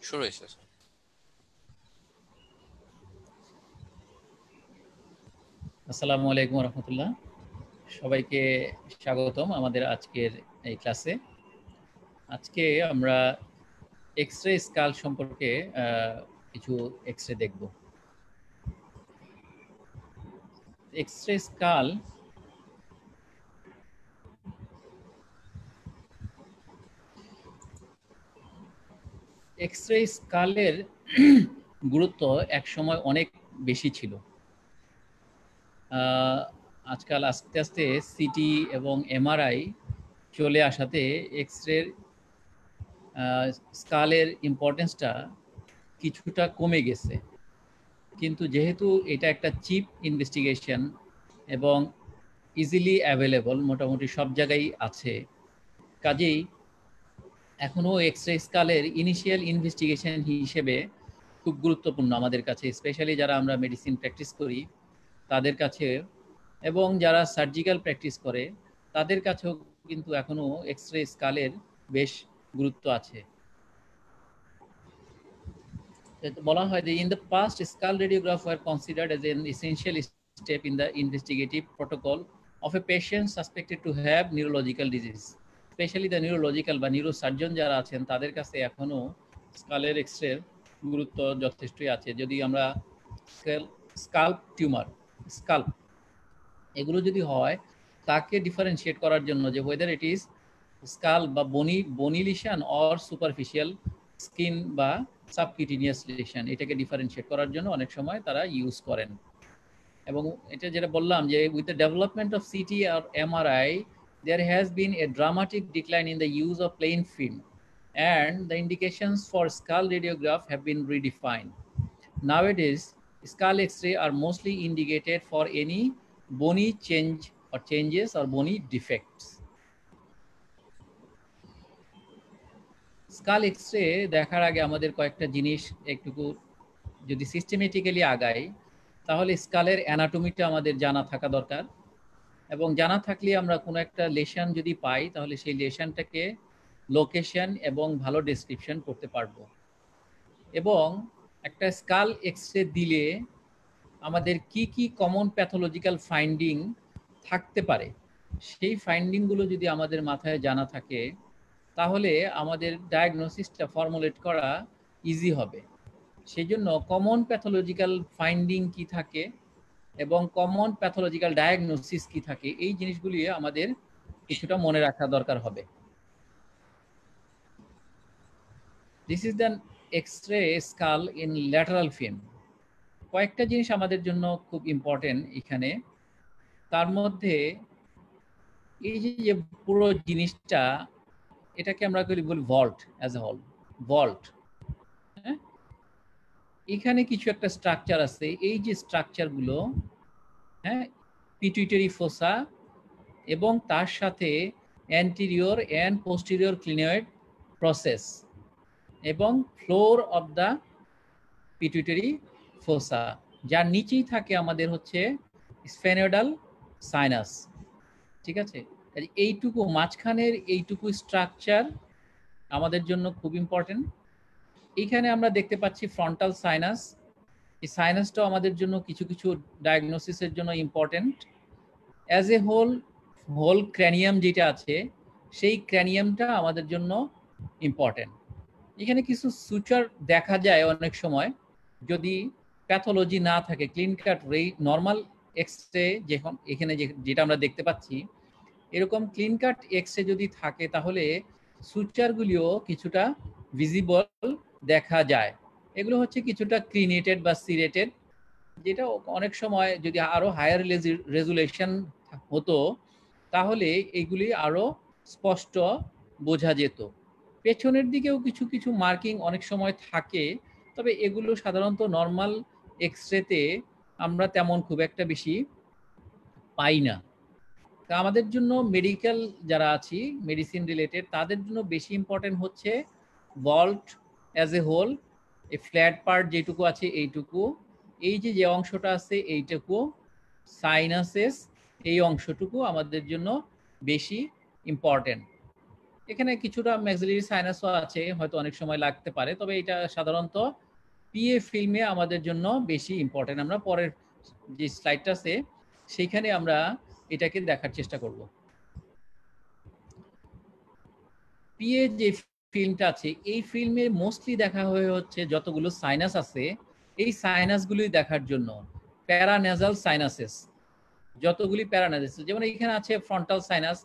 শুরু হয়েছে। আসসালামু আলাইকুম রহমতুল্লাহ, সবাইকে স্বাগতম আমাদের আজকের এই ক্লাসে। আজকে আমরা এক্স-রে স্কাল সম্পর্কে কিছু এক্স-রে দেখব। এক্স-রে স্কাল এক্স-রে স্কালের গুরুত্ব একসময় অনেক বেশি ছিল। আজকাল আস্তে আস্তে সিটি এবং এমআরআই চলে আসাতে এক্স-রে স্কালের ইম্পর্টেন্সটা কিছুটা কমে গেছে। কিন্তু যেহেতু এটা একটা চিপ ইনভেস্টিগেশন এবং ইজিলি অ্যাভেলেবল, মোটামুটি সব জায়গায় আছে, কাজেই এখনও এক্স-রে স্কালের ইনিশিয়াল ইনভেস্টিগেশন হিসেবে খুব গুরুত্বপূর্ণ আমাদের কাছে, স্পেশালি যারা আমরা মেডিসিন প্র্যাকটিস করি তাদের কাছে, এবং যারা সার্জিক্যাল প্র্যাকটিস করে তাদের কাছেও কিন্তু এখনও এক্স-রে স্কালের বেশ গুরুত্ব আছে। বলা হয় যে in the past skull radiograph were considered as an essential step in the investigative protocol of a patient suspected to have neurological disease. Specially the neurological বা নিউরোসার্জন যারা আছেন তাদের কাছে এখনও স্কালের এক্স-রের গুরুত্ব যথেষ্টই আছে। যদি আমরা স্কাল্প টিউমার, স্কাল্প এগুলো যদি হয়, তাকে ডিফারেন্সিয়েট করার জন্য যে ওয়েদার ইট ইজ স্কাল বা বনি লিশন অর সুপারফিশিয়াল স্কিন বা সাবকিউটেনিয়াস লিশন, এটাকে ডিফারেন্সিয়েট করার জন্য অনেক সময় তারা ইউজ করেন। এবং এটা যেটা বললাম যে with the development of CT আর MRI there has been a dramatic decline in the use of plain film and the indications for skull radiograph have been redefined. Nowadays, skull X-ray are mostly indicated for any bony change or changes or bony defects. Skull X-ray দেখার আগে আমাদের কয়েকটা জিনিস একটুকু যদি systematically আগাই, তাহলে স্কালের অ্যানাটমিটা আমাদের জানা থাকা দরকার, এবং জানা থাকলে আমরা কোনো একটা লেশন যদি পাই তাহলে সেই লেশনটাকে লোকেশন এবং ভালো ডেসক্রিপশন করতে পারবো। এবং একটা স্কাল এক্স-রে দিলে আমাদের কি কি কমন প্যাথোলজিক্যাল ফাইন্ডিং থাকতে পারে, সেই ফাইন্ডিংগুলো যদি আমাদের মাথায় জানা থাকে তাহলে আমাদের ডায়াগনোসিসটা ফর্মুলেট করা ইজি হবে। সেই জন্য কমন প্যাথোলজিক্যাল ফাইন্ডিং কি থাকে এবং কমন প্যাথোলজিক্যাল ডায়াগনোসিস কি থাকে, এই জিনিসগুলি আমাদের কিছুটা মনে রাখা দরকার হবে। This is the x-ray skull in lateral film. কয়েকটা জিনিস আমাদের জন্য খুব ইম্পর্টেন্ট এখানে। তার মধ্যে এই যে পুরো জিনিসটা, এটাকে আমরা বলি vault as a whole, vault. হ্যাঁ, এখানে কিছু একটা স্ট্রাকচার আছে, এই যে স্ট্রাকচারগুলো, হ্যাঁ, পিটুইটারি ফোসা এবং তার সাথে অ্যান্টিরিয়র অ্যান্ড পোস্টেরিয়র ক্লিনয়েড প্রসেস এবং ফ্লোর অফ দ্য পিটুইটারি ফোসা, যার নিচেই থাকে আমাদের হচ্ছে স্ফেনোইডাল সাইনাস। ঠিক আছে, এইটুকু মাঝখানের এইটুকু স্ট্রাকচার আমাদের জন্য খুব ইম্পর্টেন্ট। এইখানে আমরা দেখতে পাচ্ছি ফ্রন্টাল সাইনাস। এই সাইনাসটাও আমাদের জন্য কিছু কিছু ডায়াগনোসিসের জন্য ইম্পর্টেন্ট। অ্যাজ এ হোল ক্র্যানিয়াম যেটা আছে, সেই ক্র্যানিয়ামটা আমাদের জন্য ইম্পর্টেন্ট। এখানে কিছু সুচার দেখা যায় অনেক সময় যদি প্যাথোলজি না থাকে, ক্লিন কাট নর্মাল এক্স-রে যখন এখানে যেটা আমরা দেখতে পাচ্ছি, এরকম ক্লিন কাট এক্স-রে যদি থাকে তাহলে সুচারগুলিও কিছুটা ভিজিবল দেখা যায়। এগুলো হচ্ছে কিছুটা ক্রিনেটেড বা সিরেটেড, যেটা অনেক সময় যদি আরো হায়ার রেজুলেশন হতো তাহলে এইগুলি আরো স্পষ্ট বোঝা যেত। পেছনের দিকেও কিছু কিছু মার্কিং অনেক সময় থাকে, তবে এগুলো সাধারণত নর্মাল এক্স-রেতে আমরা তেমন খুব একটা বেশি পাই না। তা আমাদের জন্য মেডিকেল যারা আছি, মেডিসিন রিলেটেড, তাদের জন্য বেশি ইম্পর্টেন্ট হচ্ছে ভল্ট অ্যাজ এ হোল, এই ফ্ল্যাট পার্ট যেটুকু আছে এইটুকু, এই যে অংশটা আছে এইটুকু, সাইনাসেস এই অংশটুকু আমাদের জন্য বেশি ইম্পর্টেন্ট। এখানে কিছুটা ম্যাক্সিলারি সাইনাসও আছে, হয়তো অনেক সময় লাগতে পারে, তবে এটা সাধারণত পিএ ফিল্মে আমাদের জন্য বেশি ইম্পর্টেন্ট। আমরা পরের যে স্লাইডটা আছে সেইখানে আমরা এটাকে দেখার চেষ্টা করব। পিএ যে ফিল্মটা আছে এই ফিল্মে মোস্টলি দেখা হয়ে হচ্ছে যতগুলো সাইনাস আছে এই সাইনাসগুলোই দেখার জন্য। প্যারানেজাল সাইনাসেস, যতগুলি প্যারানেজাস, যেমন এখানে আছে ফ্রন্টাল সাইনাস,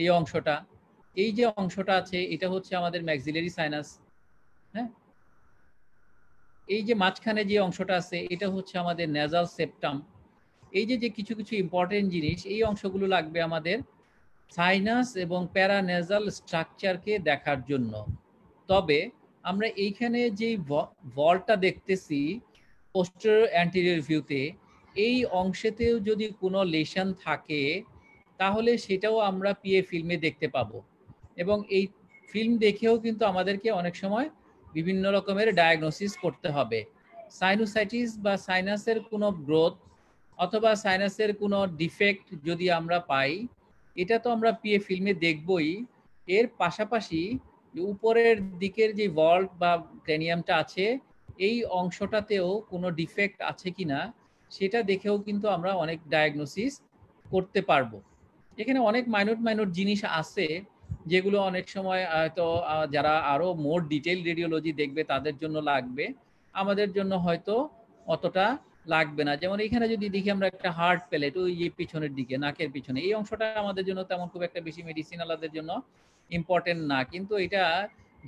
এই অংশটা, এই যে অংশটা আছে এটা হচ্ছে আমাদের ম্যাক্সিলারি সাইনাস। হ্যাঁ, এই যে মাঝখানে যে অংশটা আছে এটা হচ্ছে আমাদের নেজাল সেপ্টাম। এই যে যে কিছু কিছু ইম্পর্টেন্ট জিনিস, এই অংশগুলো লাগবে আমাদের সাইনাস এবং প্যারানেজাল স্ট্রাকচারকে দেখার জন্য। তবে আমরা এইখানে যে ভলটা দেখতেছি পোস্টেরিয়র অ্যান্টেরিয়র ভিউতে, এই অংশেতেও যদি কোনো লেশন থাকে তাহলে সেটাও আমরা পিএ ফিল্মে দেখতে পাবো। এবং এই ফিল্ম দেখেও কিন্তু আমাদেরকে অনেক সময় বিভিন্ন রকমের ডায়াগনোসিস করতে হবে। সাইনোসাইটিস বা সাইনাসের কোনো গ্রোথ অথবা সাইনাসের কোনো ডিফেক্ট যদি আমরা পাই, এটা তো আমরা পিএ ফিল্মে দেখবই। এর পাশাপাশি উপরের দিকের যে ভল্ট বা ক্রেনিয়ামটা আছে এই অংশটাতেও কোনো ডিফেক্ট আছে কিনা সেটা দেখেও কিন্তু আমরা অনেক ডায়াগনোসিস করতে পারবো। এখানে অনেক মাইনট মাইনট জিনিস আছে যেগুলো অনেক সময় হয়তো যারা আরো মোর ডিটেইল রেডিওলজি দেখবে তাদের জন্য লাগবে, আমাদের জন্য হয়তো অতটা লাগবে না। যেমন এখানে যদি দেখি আমরা একটা হার্ট প্যালেট ওই যে পিছনের দিকে নাকের পিছনে, এই অংশটা আমাদের জন্য তেমন খুব একটা বেশি মেডিসিনালদের জন্য ইম্পর্টেন্ট না, কিন্তু এটা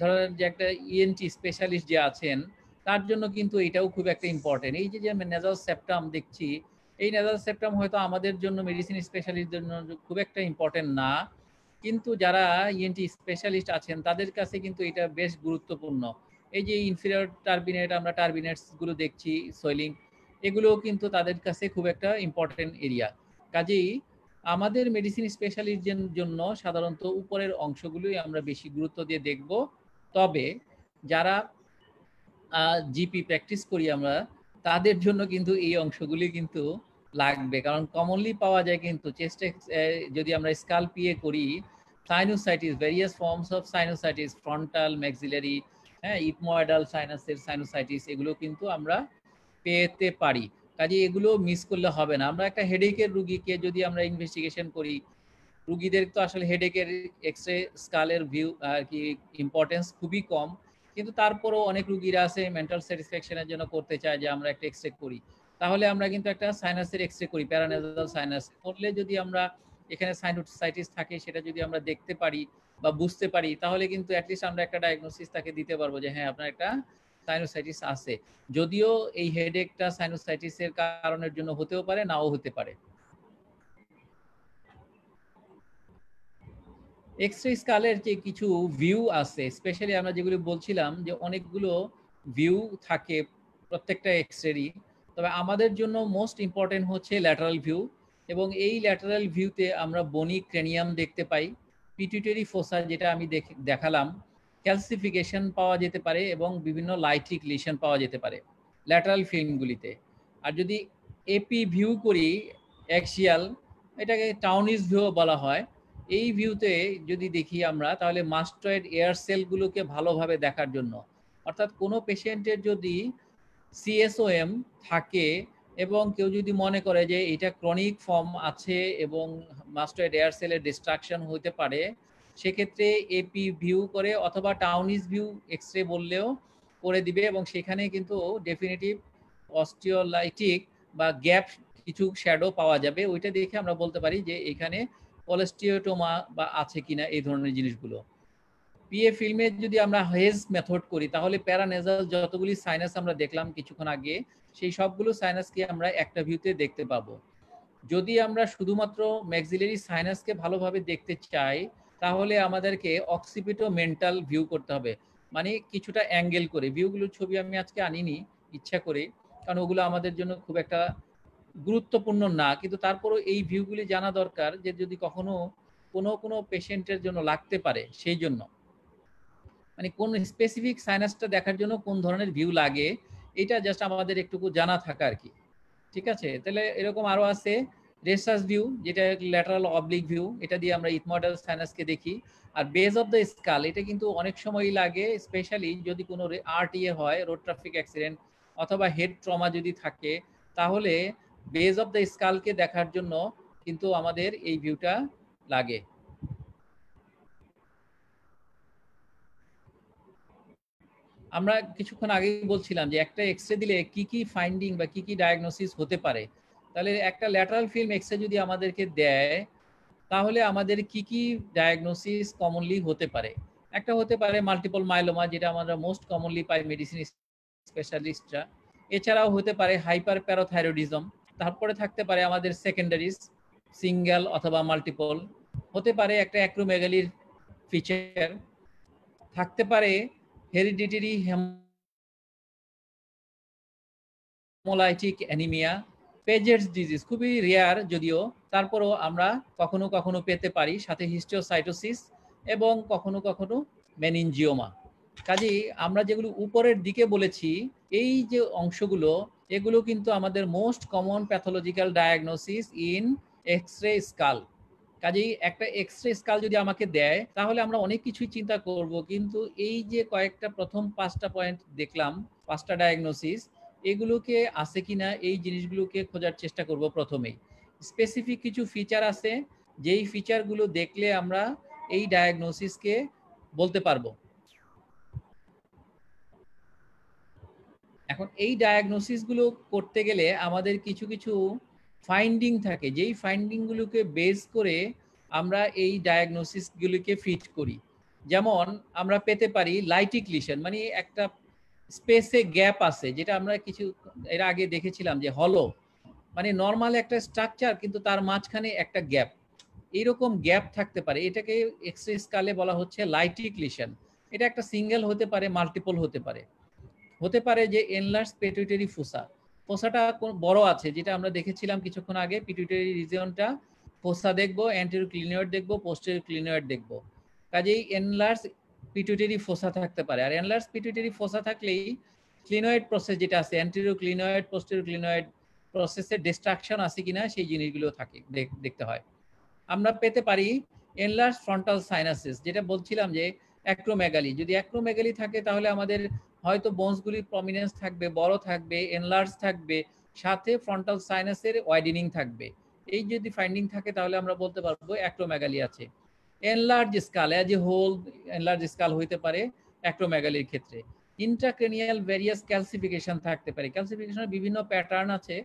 ধরেন যে একটা ইএনটি স্পেশালিস্ট যে আছেন তার জন্য কিন্তু এটাও খুব একটা ইম্পর্টেন্ট। এই যে নেজাল সেপ্টাম দেখছি, এই নেজাল সেপ্টাম হয়তো আমাদের জন্য মেডিসিন স্পেশালিস্টদের জন্য খুব একটা ইম্পর্টেন্ট না, কিন্তু যারা ইএনটি স্পেশালিস্ট আছেন তাদের কাছে কিন্তু এটা বেশ গুরুত্বপূর্ণ। এই যে ইনফিরিয়র টার্বিনেট, আমরা টার্বিনেটস গুলো দেখছি, সোয়েলিং, এগুলোও কিন্তু তাদের কাছে খুব একটা ইম্পর্টেন্ট এরিয়া। কাজেই আমাদের মেডিসিন স্পেশালিস্টদের জন্য সাধারণত উপরের অংশগুলোই আমরা বেশি গুরুত্ব দিয়ে দেখব। তবে যারা জিপি প্র্যাকটিস করি আমরা তাদের জন্য কিন্তু এই অংশগুলি কিন্তু লাগবে, কারণ কমনলি পাওয়া যায় কিন্তু চেস্ট যদি আমরা স্কাল পিএ করি sinusitis, various forms of sinusitis, frontal, maxillary, হ্যাঁ, ইপময়েডাল সাইনাসের সাইনোসাইটিস, এগুলো কিন্তু আমরা পেতে পারি। কাজে এগুলো মিস করলে হবে না। আমরা একটা হেডেকের রুগীকে যদি আমরা ইনভেস্টিগেশন করি, রুগীদের তো আসলে হেডেকের এক্সরে স্কালের ভিউ আর কি ইম্পর্টেন্স খুবই কম, কিন্তু তারপরেও অনেক রুগীরা আছে মেন্টাল স্যাটিসফ্যাকশনের জন্য করতে চায় যে আমরা একটা এক্সরে করি, তাহলে আমরা কিন্তু একটা সাইনাসের এক্সরে করি, প্যারানেজাল সাইনাস করলে যদি আমরা এখানে সাইনোসাইটিস থাকে সেটা যদি আমরা দেখতে পারি বা বুঝতে পারি তাহলে কিন্তু অ্যাটলিস্ট আমরা একটা ডায়াগনোসিস তাকে দিতে পারবো যে হ্যাঁ আপনার একটা সাইনোসাইটিস আছে। যদিও এই হেডেকটা সাইনোসাইটিসের কারণের জন্য হতেও পারে, নাও হতে পারে। এক্স-রে স্কালের যে কিছু ভিউ আছে, স্পেশালি আমরা যেগুলো বলছিলাম যে অনেকগুলো ভিউ থাকে প্রত্যেকটা এক্স-রেরই, তবে আমাদের জন্য মোস্ট ইম্পর্টেন্ট হচ্ছে ল্যাটারাল ভিউ। এবং এই ল্যাটারাল ভিউতে আমরা বনি ক্রেনিয়াম দেখতে পাই, পিটুইটারি ফোসা যেটা আমি দেখালাম, ক্যালসিফিকেশন পাওয়া যেতে পারে এবং বিভিন্ন লাইটিক লিশন পাওয়া যেতে পারে ল্যাটারাল ফিল্মগুলিতে। আর যদি এপি ভিউ করি অ্যাক্সিয়াল, এটাকে টাউনিস ভিউ বলা হয়, এই ভিউতে যদি দেখি আমরা তাহলে মাস্টয়েড এয়ার সেলগুলোকে ভালোভাবে দেখার জন্য, অর্থাৎ কোনো পেশেন্টের যদি সিএসওএম থাকে এবং কেউ যদি মনে করে যে এটা ক্রনিক ফর্ম আছে এবং মাস্টয়েড এয়ার সেলের ডিস্ট্রাকশন হতে পারে, সেক্ষেত্রে এপি ভিউ করে অথবা টাউনিস ভিউ এক্সরে বললেও করে দিবে এবং সেখানে কিন্তু ডেফিনেটিভ অস্টিওলাইটিক বা গ্যাপ কিছু শ্যাডো পাওয়া যাবে, ওইটা দেখে আমরা বলতে পারি যে এখানে কোলেস্টিওটোমা বা আছে কিনা, এই ধরনের জিনিসগুলো। পিএ ফিল্মে যদি আমরা হেজ মেথড করি তাহলে প্যারানেজাল যতগুলি সাইনাস আমরা দেখলাম কিছুক্ষণ আগে সেই সবগুলো সাইনাসকে আমরা একটা ভিউতে দেখতে পাবো। যদি আমরা শুধুমাত্র ম্যাক্সিলারি সাইনাসকে ভালোভাবে দেখতে চাই তাহলে আমাদেরকে অক্সিপিটো মেন্টাল ভিউ করতে হবে, মানে কিছুটা অ্যাঙ্গেল করে। ভিউগুলোর ছবি আমি আজকে আনিনি ইচ্ছা করে, কারণ ওগুলো আমাদের জন্য খুব একটা গুরুত্বপূর্ণ না, কিন্তু তারপরও এই ভিউগুলি জানা দরকার যে যদি কখনো কোনো পেশেন্টের জন্য লাগতে পারে, সেই জন্য মানে কোন স্পেসিফিক সাইনাসটা দেখার জন্য কোন ধরনের ভিউ লাগে এটা জাস্ট আমাদের একটুকু জানা থাকা আর কি। ঠিক আছে, তাহলে এরকম আরো আছে রেসাস ভিউ যেটা ল্যাটারাল অবলিক ভিউ, এটা দিয়ে আমরা ইথময়েডাল সাইনাসকে দেখি। আর বেজ অফ দ্য স্কাল এটা কিন্তু অনেক সময়ই লাগে, স্পেশালি যদি কোনো আরটিএ হয়, রোড ট্রাফিক অ্যাক্সিডেন্ট অথবা হেড ট্রমা যদি থাকে, তাহলে বেজ অফ দ্য স্কালকে দেখার জন্য কিন্তু আমাদের এই ভিউটা লাগে। আমরা কিছুক্ষণ আগেই বলছিলাম যে একটা এক্সরে দিলে কি কি ফাইন্ডিং বা কি কি ডায়াগনোসিস হতে পারে। তাহলে একটা ল্যাটারাল ফিল্ম এক্সরে যদি আমাদেরকে দেয়, তাহলে আমাদের কি কি ডায়াগনোসিস কমনলি হতে পারে। একটা হতে পারে মাল্টিপল মাইলোমা, যেটা আমরা মোস্ট কমনলি পাই মেডিসিন স্পেশালিস্টরা। এছাড়াও হতে পারে হাইপার প্যারাথাইরয়েডিজম। তারপরে থাকতে পারে আমাদের সেকেন্ডারিজ, সিঙ্গেল অথবা মাল্টিপল। হতে পারে একটা অ্যাক্রোমেগালির ফিচার, থাকতে পারে হেরিডিটারি হেমোলাইটিক অ্যানিমিয়া, পেজেটস ডিজিজ খুবই রেয়ার যদিও, তারপরও আমরা কখনো কখনো পেতে পারি, সাথে হিস্টিওসাইটোসিস এবং কখনো কখনো মেনিনজিওমা। কাজেই আমরা যেগুলো উপরের দিকে বলেছি, এই যে অংশগুলো, এগুলো কিন্তু আমাদের most common pathological diagnosis in X ray skull. কাজেই একটা এক্স রে স্কাল যদি আমাকে দেয়, তাহলে আমরা অনেক কিছুই চিন্তা করব, কিন্তু এই যে কয়েকটা প্রথম 5টা পয়েন্ট দেখলাম, 5টা ডায়াগনোসিস, এগুলোকে আছে কিনা এই জিনিসগুলোকে খোঁজার চেষ্টা করব প্রথমেই। স্পেসিফিক কিছু ফিচার আছে, যেই ফিচারগুলো দেখলে আমরা এই ডায়াগনোসিসকে বলতে পারবো। এখন এই ডায়াগনোসিসগুলো করতে গেলে আমাদের কিছু কিছু ফাইন্ডিং থাকে, যেই ফাইন্ডিংগুলোকে বেস করে আমরা এই ডায়াগনোসিসগুলিকে ফিট করি। যেমন আমরা পেতে পারি লাইটিক লিশন, মানে একটা স্পেসে গ্যাপ আছে, যেটা আমরা কিছু এর আগে দেখেছিলাম যে হলো, মানে নর্মাল একটা স্ট্রাকচার কিন্তু তার মাঝখানে একটা গ্যাপ, এইরকম গ্যাপ থাকতে পারে। এটাকে এক্স-রে স্কালে বলা হচ্ছে লাইটিক লিশন। এটা একটা সিঙ্গেল হতে পারে, মাল্টিপল হতে পারে। হতে পারে যে এনলার্জ পিটুইটারি ফোসা, ফোসাটা বড় আছে, যেটা আমরা দেখেছিলাম কিছুক্ষণ আগে, পিটুইটারি রিজিয়নটা ফোসা দেখবো, অ্যান্টেরিয়র ক্লিনয়েড দেখবো, পোস্টেরিয়র ক্লিনয়েড দেখবো। কাজেই এনলার্জ পিটুইটারি ফোসা থাকতে পারে। আর এনলার্জ পিটুইটারি ফোসা থাকলেই ক্লিনয়েড প্রসেস যেটা আছে, অ্যান্টেরিয়র ক্লিনয়েড, পোস্টেরিয়র ক্লিনয়েড প্রসেসের ডিস্ট্রাকশন আছে কিনা সেই জিনিসগুলো থাকে, দেখতে হয়। আমরা পেতে পারি এনলার্জ ফ্রন্টাল সাইনাসিস, যেটা বলছিলাম যে অ্যাক্রোমেগালি, যদি অ্যাক্রোমেগালি থাকে তাহলে আমাদের হয়তো বোনসগুলির প্রমিনেন্স থাকবে, বড় থাকবে, এনলার্জ থাকবে, সাথে ফ্রন্টাল সাইনাসের ওয়াইডেনিং থাকবে। এই যদি ফাইন্ডিং থাকে তাহলে আমরা বলতে পারবো অ্যাক্রোমেগালি আছে। Enlarge skull as a whole, enlarge skull হইতে পারে অ্যাক্রোমেগালির ক্ষেত্রে। ইন্ট্রাক্রেনিয়াল ভেরিয়াস ক্যালসিফিকেশন থাকতে পারে। ক্যালসিফিকেশনের বিভিন্ন প্যাটার্ন আছে,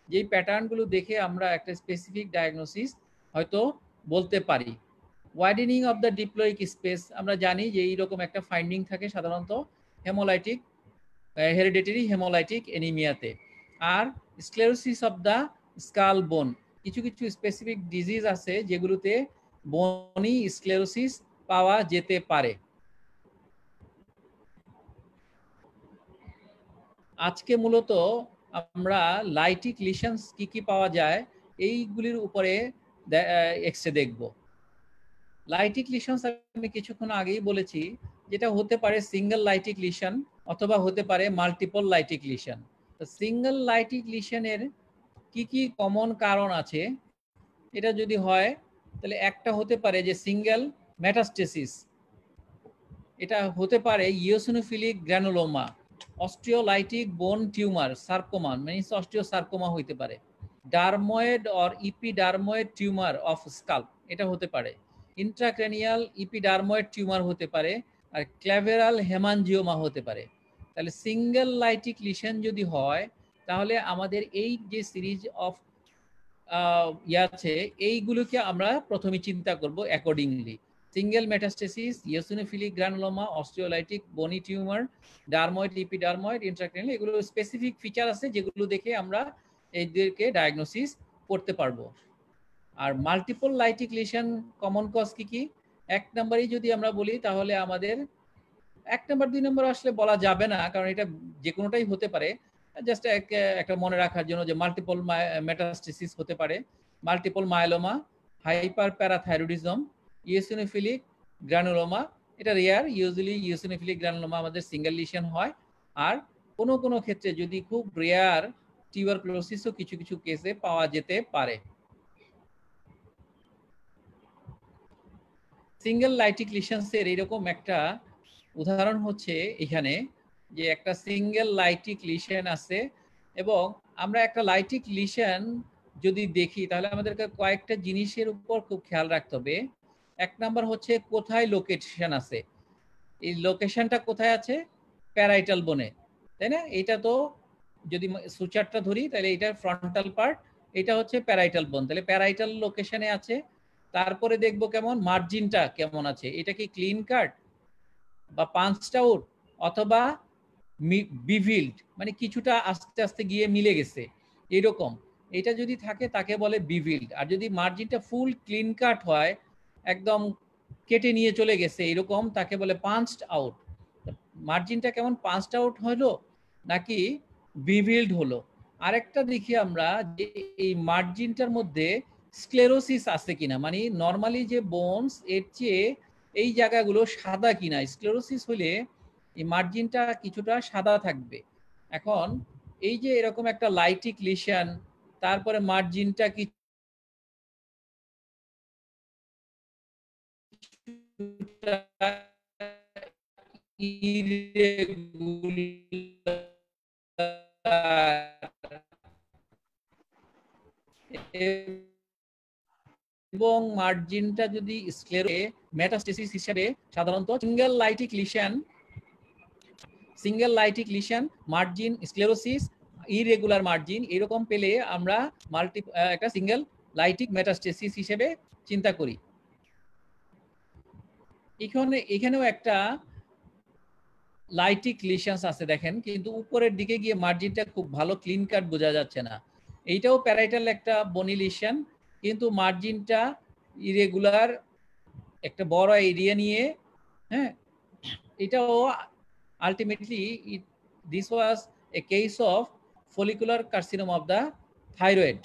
যেই প্যাটার্নগুলো দেখে আমরা একটা স্পেসিফিক ডায়াগনোসিস হয়তো বলতে পারি। Widening of the diploic space, আমরা জানি যে এইরকম একটা ফাইন্ডিং থাকে সাধারণত হেমোলাইটিক, হেরিডিটারি হেমোলাইটিক এনিমিয়াতে। আর sclerosis of the skull bone, কিছু কিছু স্পেসিফিক ডিজিজ আছে যেগুলোতে বনি স্ক্লেরোসিস পাওয়া যেতে পারে। আজকে মূলত আমরা লাইটিক লিশনস কি কি পাওয়া যায় এইগুলির উপরে এক্সরে দেখব। লাইটিক লিশনস আমি কিছুক্ষণ আগেই বলেছি, যেটা হতে পারে সিঙ্গেল লাইটিক লিশন অথবা হতে পারে multiple lytic lesion. Single lytic লিশনের কি কি কমন কারণ আছে, এটা যদি হয় তাহলে একটা হতে পারে যে সিঙ্গেল মেটাস্টেসিস, এটা হতে পারে ইওসিনোফিলিক গ্র্যানুলোমা, অস্টিওলাইটিক বোন টিউমার, সার্কোমা, মানে অস্টিওসার্কোমা হইতে পারে, dermoid or epidermoid tumour of scalp, এটা হতে পারে, ইন্ট্রাক্রেনিয়াল ইপিডার্ময়েড টিউমার হতে পারে, আর ক্ল্যাভেরাল হেমানজিওমা হতে পারে। তাহলে সিঙ্গেল লাইটিক লিশন যদি হয়, তাহলে আমাদের এই যে সিরিজ অফ আছে, এইগুলোকে আমরা প্রথমে চিন্তা করব accordingly. Single metastasis, eosinophilic granuloma, osteolytic bony tumour, dermoid, epidermoid, intracranial, এগুলো স্পেসিফিক ফিচার আছে যেগুলো দেখে আমরা এইদেরকে ডায়াগনোসিস করতে পারবো। আর multiple lytic lesion common cause কি কি, এক নম্বরেই যদি আমরা বলি তাহলে আমাদের 1 নম্বর 2 নম্বর আসলে বলা যাবে না, কারণ এটা যে কোনোটাই হতে পারে। জাস্ট একটা মনে রাখার জন্য যে মাল্টিপল মেটাস্টেসিস হতে পারে, multiple myeloma, hyper parathyroidism, eosinophilic granuloma, এটা রেয়ার, ইউজুয়ালি ইওসিনোফিলিক গ্রানুলোমা আমাদের সিঙ্গেল লিশন হয়। আর কোনো কোনো ক্ষেত্রে যদি খুব রেয়ার, টিউবারকুলোসিসও কিছু কিছু কেসে পাওয়া যেতে পারে। সিঙ্গেল লাইটিক লিশনসের এরকম একটা উদাহরণ হচ্ছে এখানে, যে একটা সিঙ্গেল লাইটিক লিশন আছে, এবং আমরা একটা লাইটিক লিশন যদি দেখি তাহলে আমাদেরকে কয়েকটা জিনিসের উপর খুব খেয়াল রাখতে হবে। এক নাম্বার হচ্ছে কোথায় লোকেশন আছে, এই লোকেশনটা কোথায় আছে, প্যারাইটাল বোনে, তাই না? এটা তো যদি সুচারটা ধরি তাহলে এটা ফ্রন্টাল পার্ট, এটা হচ্ছে প্যারাইটাল বোন, তাহলে প্যারাইটাল লোকেশনে আছে। তারপরে দেখব কেমন মার্জিনটা কেমন আছে, এটা কি ক্লিন কাট বা পাঞ্চড আউট অথবা বিভিল্ড, মানে কিছুটা আস্তে আস্তে গিয়ে মিলে গেছে এরকম, এটা যদি থাকে তাকে বলে বিভিল্ড। আর যদি মার্জিনটা ফুল ক্লিন কাট হয়, একদম কেটে নিয়ে চলে গেছে এরকম, তাকে বলে পাঞ্চড আউট। মার্জিনটা কেমন পাঞ্চড আউট হলো নাকি বিভিল্ড হলো। আরেকটা দেখি আমরা যে এই মার্জিনটার মধ্যে স্ক্লেরোসিস আছে কিনা, মানে নরমালি যে বোনস এর চেয়ে এই জায়গাগুলো সাদা কিনা। স্ক্লেরোসিস হলে এই মার্জিনটা কিছুটা সাদা থাকবে। এখন এই যে এরকম একটা লাইটিক লিশন, তারপরে মার্জিনটা কি এবং মার্জিনটা যদি স্ক্লেরো মেটাস্টেসিস হিসেবে সাধারণত single lytic lesion margin sclerosis irregular margin এরকম পেলে আমরা একটা সিঙ্গেল লাইটিক মেটাস্টেসিস হিসেবে চিন্তা করি। এখানেও একটা লাইটিক লিশনস আছে দেখেন, কিন্তু উপরের দিকে গিয়ে মার্জিনটা খুব ভালো ক্লিন কাট বোঝা যাচ্ছে না। এইটাও প্যারাইটাল একটা বনি লিশন, কিন্তু মার্জিনটা ইরেগুলার একটা বড় এরিয়া নিয়ে, হ্যাঁ। এটাও ultimately this was A case of follicular carcinoma of the thyroid.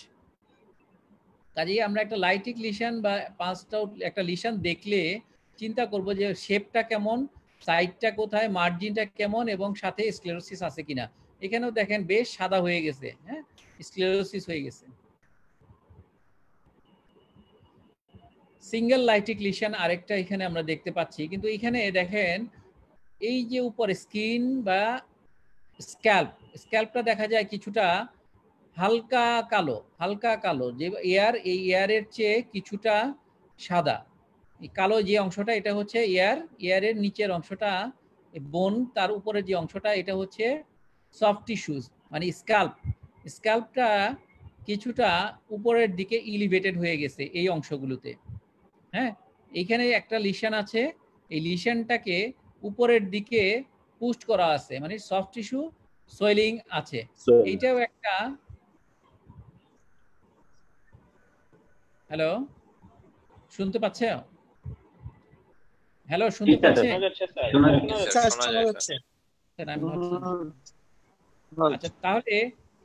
কাজেই আমরা একটা লাইটিক লিশন বা পাঁচটা একটা লিশন দেখলে চিন্তা করব যে শেপটা কেমন, সাইডটা কোথায়, মার্জিনটা কেমন, এবং সাথে স্ক্লেরোসিস আছে কিনা। এখানেও দেখেন বেশ সাদা হয়ে গেছে, হ্যাঁ, স্ক্লেরোসিস হয়ে গেছে। সিঙ্গেল লাইটিক লিশন আরেকটা এখানে আমরা দেখতে পাচ্ছি, কিন্তু এখানে দেখেন এই যে উপরে স্কিন বা স্ক্যাল্পটা দেখা যায় কিছুটা হালকা কালো, যে এই এয়ারের চেয়ে কিছুটা সাদা। এই কালো যে অংশটা এটা হচ্ছে এয়ারের নিচের অংশটা বোন, তার উপরে যে অংশটা এটা হচ্ছে সফট টিস্যুজ, মানে স্ক্যাল্পটা কিছুটা উপরের দিকে ইলিভেটেড হয়ে গেছে এই অংশগুলোতে, হ্যাঁ। এইখানে একটা লিশন আছে, এই লিশনটাকে উপরের দিকে পুস্ট করা আছে, মানে সফট টিস্যু সোয়েলিং আছে। এইটাও একটা, হ্যালো শুনতে পাচ্ছে? হ্যালো শুনতে পাচ্ছে? আচ্ছা, তাহলে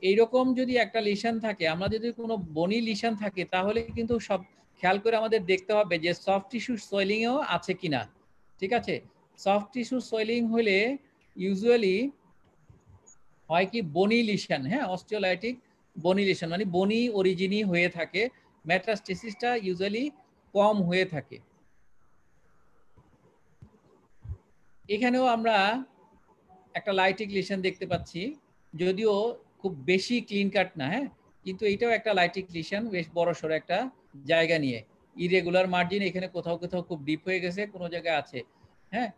এইরকম যদি একটা লিশন থাকে, আমরা যদি কোনো বনি লিশন থাকে, তাহলে কিন্তু সব খেয়াল করে আমাদের দেখতে হবে যে সফট টিস্যু সোয়েলিং এও আছে কিনা। ঠিক আছে, সফট টিস্যু সোয়েলিং হলে ইউজুয়ালি হয় কি বনি লিশন, হ্যাঁ, অস্টিওলাইটিক বনি লিশন, মানে বনি অরিজিনই হয়ে থাকে, মেটাস্টেসিসটা ইউজুয়ালি কম হয়ে থাকে। এখানেও আমরা একটা লাইটিক লিশন দেখতে পাচ্ছি, যদিও খুব বেশি ক্লিন কাট না, হ্যাঁ, কিন্তু এটাও একটা লাইটিক লিশন, বেশ বড় সড়ো একটা জায়গা নিয়ে। ইরেগুলার মার্জিন এখানে কোথাও কোথাও খুব ডিপ হয়ে গেছে, কোনো জায়গায় আছে, হ্যাঁ।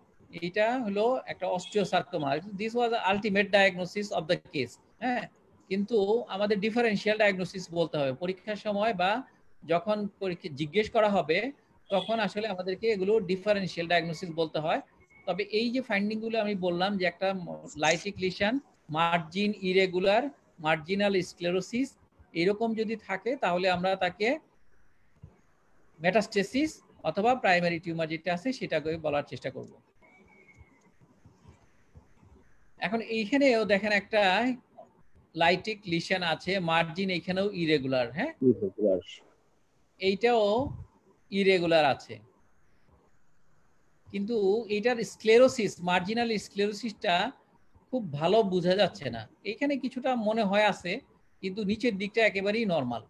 এইটা হলো একটা osteosarcoma. This was ultimate diagnosis of the case, হ্যাঁ। কিন্তু আমাদের ডিফারেন্সিয়াল ডায়াগনোসিস বলতে হবে পরীক্ষার সময়, বা যখন পরীক্ষা জিজ্ঞেস করা হবে তখন আসলে আমাদেরকে এগুলো ডিফারেন্সিয়াল ডায়াগনোসিস বলতে হয়। তবে এই যে ফাইন্ডিং গুলো আমি বললাম যে একটা lytic lesion, margin irregular, marginal sclerosis এরকম যদি থাকে, তাহলে আমরা তাকে মেটাস্টেসিস অথবা প্রাইমারি টিউমার যেটা আছে সেটাকে বলার চেষ্টা করব। এখন এইখানেও দেখেন একটা লাইটিক লিশন আছে, মার্জিন এখানেও ইরেগুলার, হ্যাঁ, এইটাও ইরেগুলার আছে, কিন্তু এটার স্ক্লেরোসিস, মার্জিনাল স্ক্লেরোসিসটা খুব ভালো বোঝা যাচ্ছে না। এখানে কিছুটা মনে হয় আছে, কিন্তু নিচের দিকটা একেবারেই নরমাল।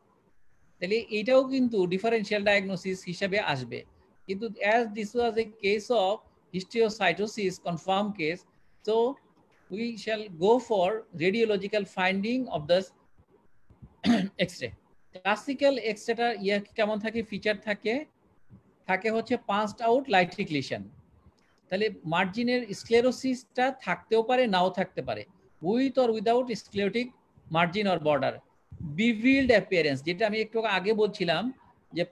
তাহলে এইটাও কিন্তু ডিফারেন্সিয়াল ডায়াগনোসিস হিসাবে আসবে। কিন্তু as this was a case of histiocytosis confirmed case, so we shall go for radiological finding of the x-ray. Classical এক্সরেটার কেমন থাকে, ফিচার থাকে থাকে হচ্ছে পাঁচড আউট লাইট্রিক লিশন। তাহলে মার্জিনের স্ক্লেরোসিসটা থাকতেও পারে নাও থাকতে পারে, with or without sclerotic margin or border. Bevelled appearance, যেটা আমি একটু আগে বলছিলাম যে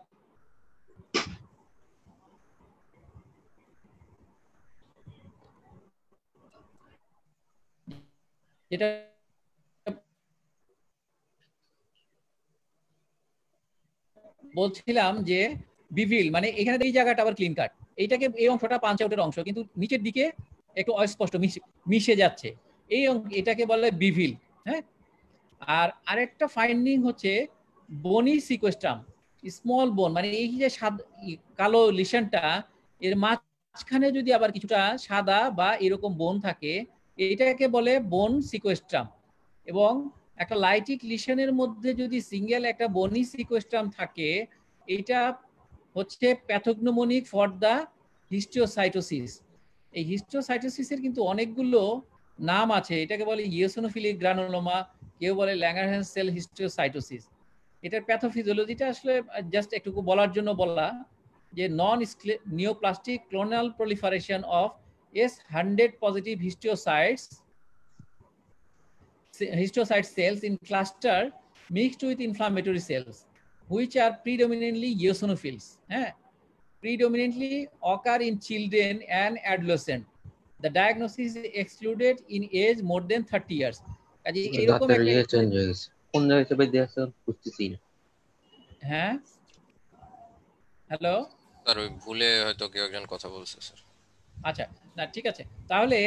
যেটা বলছিলাম যে বিভিল মানে এখানে এই জায়গাটা আবার ক্লিন কাট, এইটাকে এই অংশটা পাঞ্চ আউটের অংশ কিন্তু নিচের দিকে একটু অস্পষ্ট মিশে যাচ্ছে, এই এটাকে বলে বিভিল। হ্যাঁ, আর আরেকটা ফাইন্ডিং হচ্ছে বনি সিকোয়েস্ট্রাম, স্মল বোন, মানে এই যে কালো লিশনটা এর মাঝখানে যদি আবার কিছুটা সাদা বা এরকম বোন থাকে, এটাকে বলে বোন সিকোয়েস্ট্রাম। এবং একটা লাইটিক লিশনের মধ্যে যদি সিঙ্গেল একটা বনি সিকোয়েস্ট্রাম থাকে, এটা হচ্ছে প্যাথোগনোমোনিক ফর দ্য হিস্টিওসাইটোসিস। এই হিস্টিওসাইটোসিসের কিন্তু অনেকগুলো নাম আছে, এটাকে বলে ইওসিনোফিলিক গ্রানুলোমা, কেউ বলে ল্যাঙ্গারহ্যান্স সেল হিস্টিওসাইটোসিস। এটার প্যাথোফিজিওলজিটা আসলে জাস্ট একটু বলার জন্য বলা যে non neoplastic clonal proliferation of S100 positive histiocyte cells in cluster mixed with inflammatory cells which are predominantly eosinophils, predominantly occur in children and adolescent. The diagnosis is excluded in age more than 30 years. কাজে এরকম একটা change হয়ে গেছে, কোন জায়গায় চেপে দিয়েছে বুঝতেছি না। হ্যাঁ, হ্যালো স্যার ওই ভুলে হয়তো কেউ একজন কথা বলছে স্যার। আচ্ছা, না ঠিক আছে, তাহলে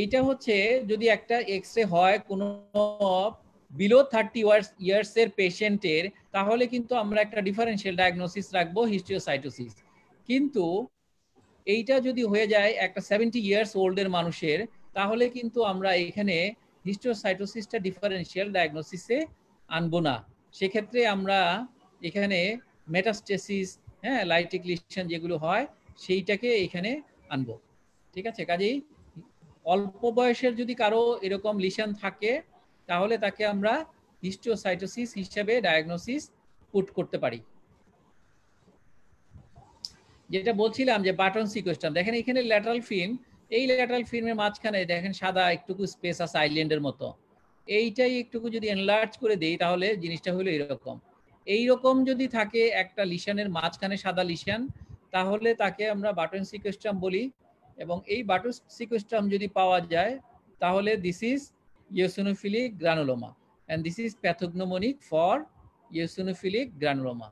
এইটা হচ্ছে যদি একটা এক্সরে হয় কোনো বিলো 30 ইয়ার্স এর পেশেন্টের, তাহলে কিন্তু আমরা একটা ডিফারেন্সিয়াল ডায়াগনোসিস রাখবো হিস্টিওসাইটোসিস। কিন্তু এইটা যদি হয়ে যায় একটা 70 ইয়ার্স ওল্ডের মানুষের, তাহলে কিন্তু আমরা এখানে হিস্টিওসাইটোসিসটা ডিফারেন্সিয়াল ডায়াগনোসিসে আনবো না। সেক্ষেত্রে আমরা এখানে মেটাস্টেসিস, লাইটিক লিশন যেগুলো হয় সেইটাকে এখানে আনবো। ঠিক আছে, কাজেই অল্প বয়সের যদি কারো এরকম লিশন থাকে, তাহলে তাকে আমরা হিস্টিওসাইটোসিস হিসেবে ডায়াগনোসিস পুট করতে পারি। যেটা বলছিলাম যে বাটন সিকোয়েস্ট্রাম, দেখেন এখানে ল্যাটারাল ফিল্ম, এই ল্যাটারাল ফিল্মের মাঝখানে দেখেন সাদা একটুকু স্পেস আছে আইল্যান্ডের মতো, এইটাই একটুকু যদি এনলার্জ করে দেই তাহলে জিনিসটা হলো এরকম। এইরকম যদি থাকে একটা লিশনের মাঝখানে সাদা লিশন, তাহলে তাকে আমরা বাটন সিকোয়েস্ট্রাম বলি। এবং এই বাটন সিকোয়েস্ট্রাম যদি পাওয়া যায়, তাহলে this is eosinophilic granuloma and this is pathognomonic for eosinophilic granuloma.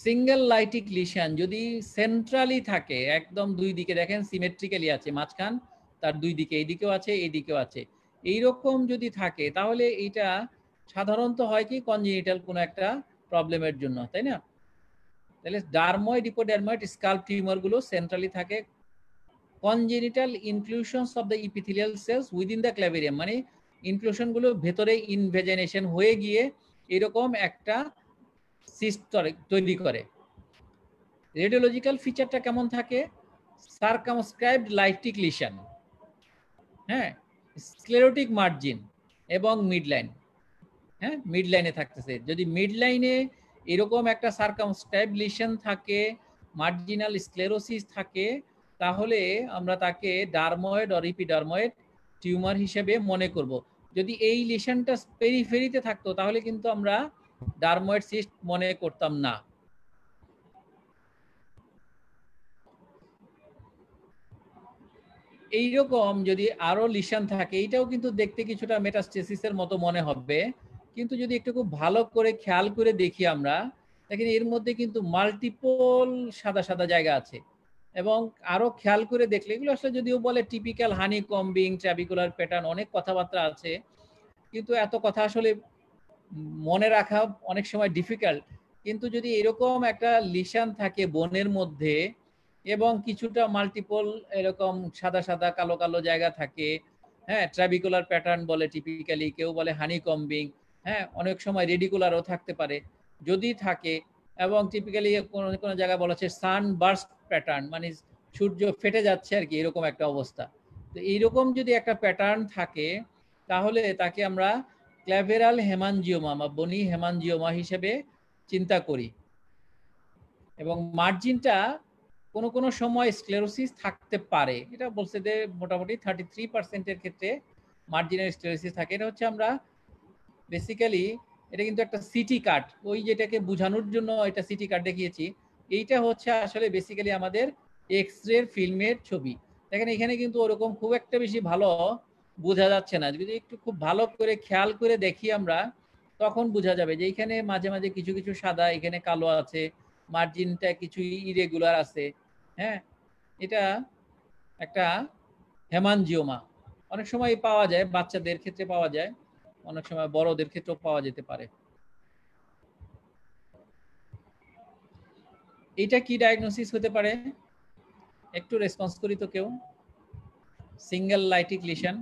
Single lytic lesion যদি সেন্ট্রালি থাকে, একদম দুই দিকে দেখেন সিমেট্রিক্যালি আছে, মাঝখান তার দুই দিকে, এইদিকেও আছে এইদিকেও আছে, এইরকম যদি থাকে, তাহলে এইটা সাধারণত হয় কি কনজেনিটাল কোনো একটা প্রবলেমের জন্য, তাই না? তাহলে ডার্ময়েড, হিপোডার্ময়েড, স্কাল্প টিউমার গুলো সেন্ট্রালি থাকে। Congenital inclusions of the epithelial cells within the calvarium, মানে ইনক্লুশন গুলো ভেতরে ইনভেজিনেশন হয়ে গিয়ে এরকম একটা সিস্ট তৈরি করে। রেডিওলজিক্যাল ফিচারটা কেমন থাকে? সার্কামস্ক্রাইবড লাইটিক লিশন, স্ক্লেরোটিক মার্জিন এবং মিডলাইন, মিডলাইনে থাকতেছে। যদি মিডলাইনে এরকম একটা সার্কামস্ক্রাইবড লিশন থাকে, মার্জিনাল স্ক্লেরোসিস থাকে, তাহলে আমরা তাকে ডার্ময়েড অর ইপিডার্ময়েড টিউমার হিসেবে মনে করব। যদি এই লিশনটা পেরিফেরিতে থাকতো, তাহলে কিন্তু আমরা ডার্ময়েড সিস্ট মনে করতাম না। এইরকম যদি আরো লিশন থাকে, এইটাও কিন্তু দেখতে কিছুটা মেটাস্টেসিসের মতো মনে হবে, কিন্তু যদি একটু খুব ভালো করে খেয়াল করে দেখি আমরা, দেখেন এর মধ্যে কিন্তু মাল্টিপল সাদা সাদা জায়গা আছে। এবং আরো খেয়াল করে দেখলে এগুলো আসলে যদিও বলে টিপিক্যাল হানি কম্বিং ট্রাবিকুলার প্যাটার্ন, অনেক কথাবার্তা আছে, কিন্তু এত কথা আসলে মনে রাখা অনেক সময় ডিফিকাল্ট। কিন্তু যদি এরকম একটা লিশন থাকে বনের মধ্যে এবং কিছুটা মাল্টিপল এরকম সাদা সাদা কালো কালো জায়গা থাকে, ট্রাবিকুলার প্যাটার্ন বলে টিপিক্যালি, কেউ বলে হানি কম্বিং, অনেক সময় রেডিকুলারও থাকতে পারে, যদি থাকে, এবং টিপিক্যালি কোনো কোনো জায়গায় বলা হচ্ছে সানবার্স্ট প্যাটার্ন, মানে সূর্য ফেটে যাচ্ছে আর কি, এরকম একটা অবস্থা। তো এইরকম যদি একটা প্যাটার্ন থাকে তাহলে তাকে আমরা ক্ল্যাভেরাল হেমানজিওমা বা বনি হেমানজিওমা হিসেবে চিন্তা করি। এবং মার্জিনটা কোনো কোনো সময় স্ক্লেরোসিস থাকতে পারে, এটা বলছে যে মোটামুটি 33% ক্ষেত্রে মার্জিনের স্ক্লেরোসিস থাকে। এটা হচ্ছে আমরা বেসিক্যালি, এটা কিন্তু একটা সিটি কাট, ওই যেটাকে বোঝানোর জন্য এটা সিটি কাট দেখিয়েছি। এইটা হচ্ছে আসলে বেসিক্যালি আমাদের এক্স রে ফিল্মের ছবি। দেখেন এখানে কিন্তু ওরকম খুব একটা বেশি ভালো বোঝা যাচ্ছে না, যদি একটু খুব ভালো করে খেয়াল করে দেখি আমরা তখন বোঝা যাবে যে এখানে মাঝে মাঝে কিছু কিছু সাদা, এখানে কালো আছে, মার্জিনটা কিছু ইরেগুলার আছে। হ্যাঁ, এটা একটা হেমানজিওমা। অনেক সময় পাওয়া যায়, বাচ্চাদের ক্ষেত্রে পাওয়া যায়, অনেক সময় বড়দের ক্ষেত্রেও পাওয়া যেতে পারে। এটা কি ডায়াগনোসিস হতে পারে? একটু রেসপন্স করি তো কেউ। Single lytic lesion,